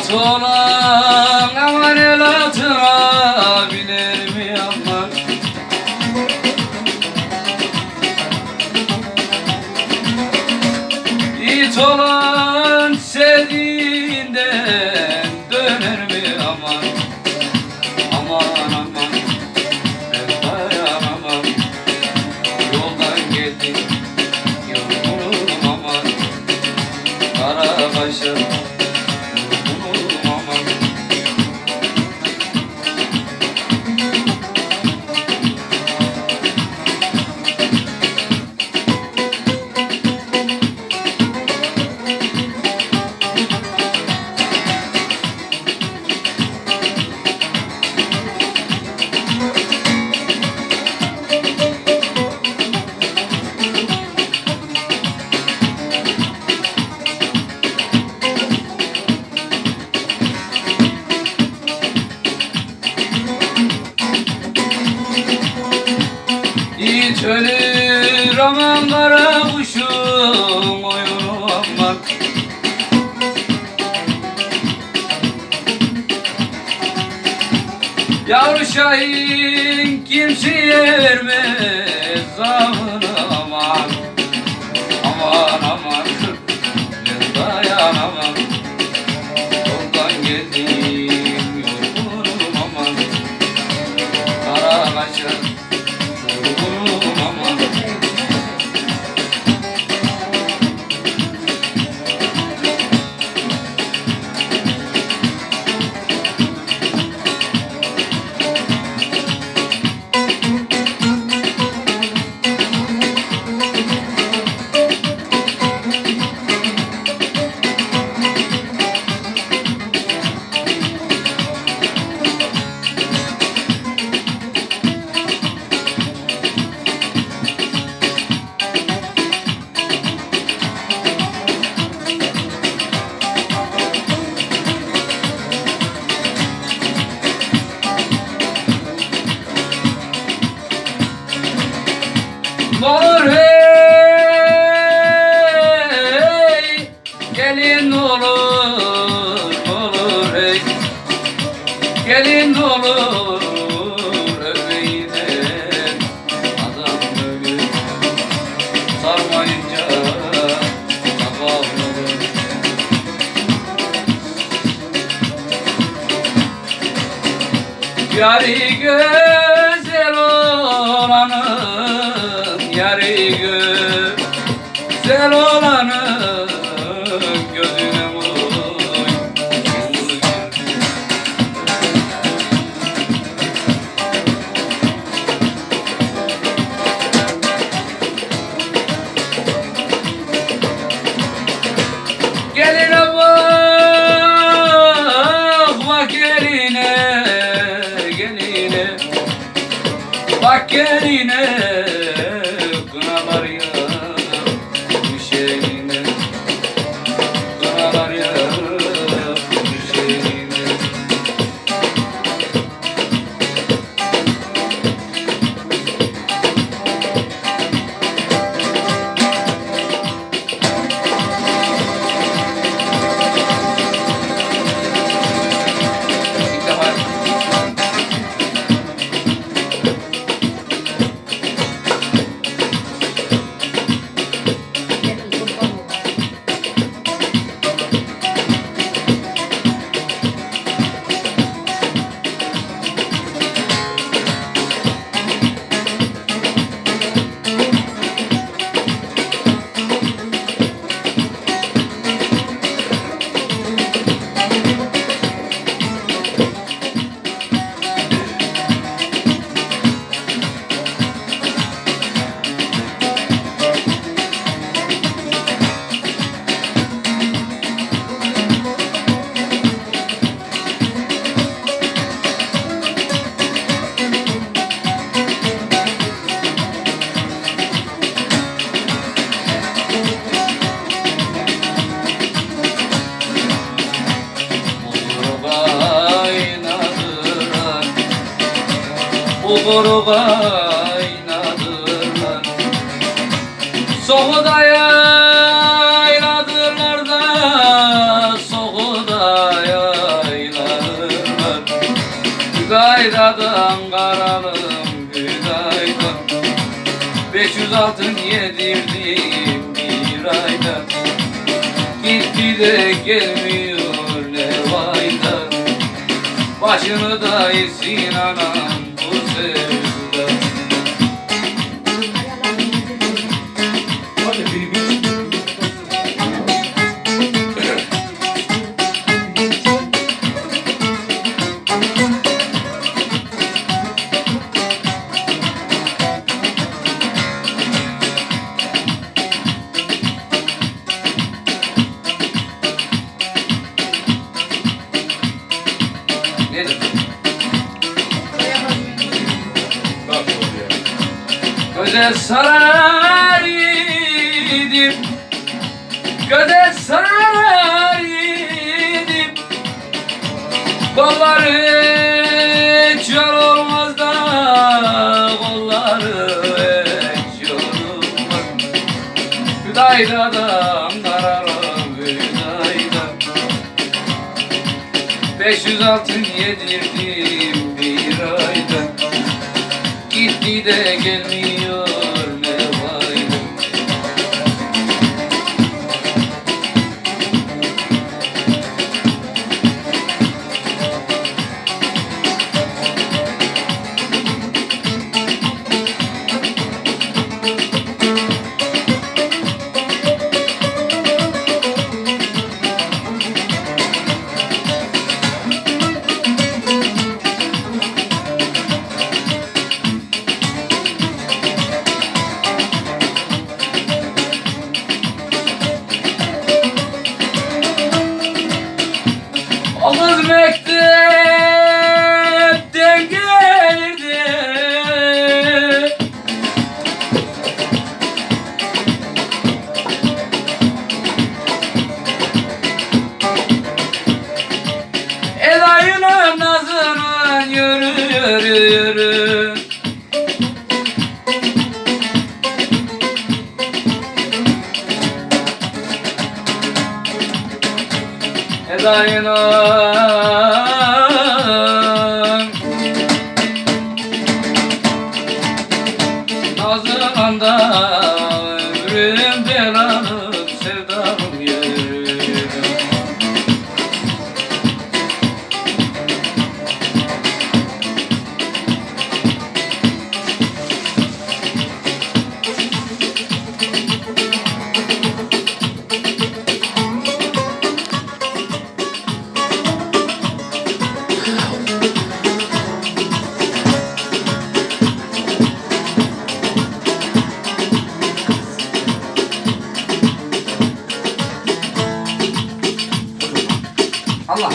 Hiç olan aman el altına biner mi aman? Hiç olan sevdiğinden döner mi aman? Aman aman ben dayanamam. Yoldan geldim yorgunum aman. Kara kaşım hiç ölür aman kara kuşum oyunu aman. Yavru şahin kimseye vermez zavını aman. Aman aman ben dayanamam. Yoldan geldim yorgunum aman. Kara kaşım olur hey, gelin olur, olur hey, gelin olur, öpeyden adam ölür, sarmayınca sabah olur. Yari güzel olanın, yari güzel olanın gözüne vur. Geline bak, bak geline, geline, bak geline. Kınalar ya düşeğine, kınalar ya düşeğine. Bulgur kaynadırlar, soğuda yayladırlar da, soğuda yayladırlar. altın yedirdim bir ayda, gitti de gelmiyor ne vayda. Başını da yesin anam bu sevda. Nedir? Göze sarar yedim, göze sarar yedim. Kolları hiç yorulmaz da, kolları hiç yorulmaz. Hüdayda'dan dararım Hüdayda. 500 altın yedirdim bir ayda, gitti de gelmiyor ne vayda. O kız mektepten gelirdi, Eda'yla nazına yürü yürü yürü. Eda'yla nazından da ömrümden alıp sevdam yürüdüm. Allah.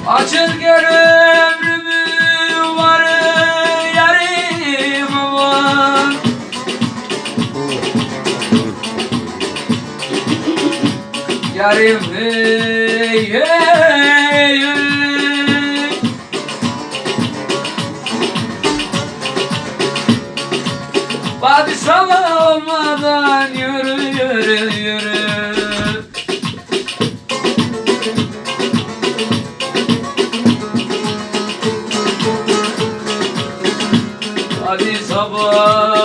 Açır gel ömrümü var yarim aman. Yarim hey hey hey. Padişah olmadan yürü yürü yürü. Hadi sabah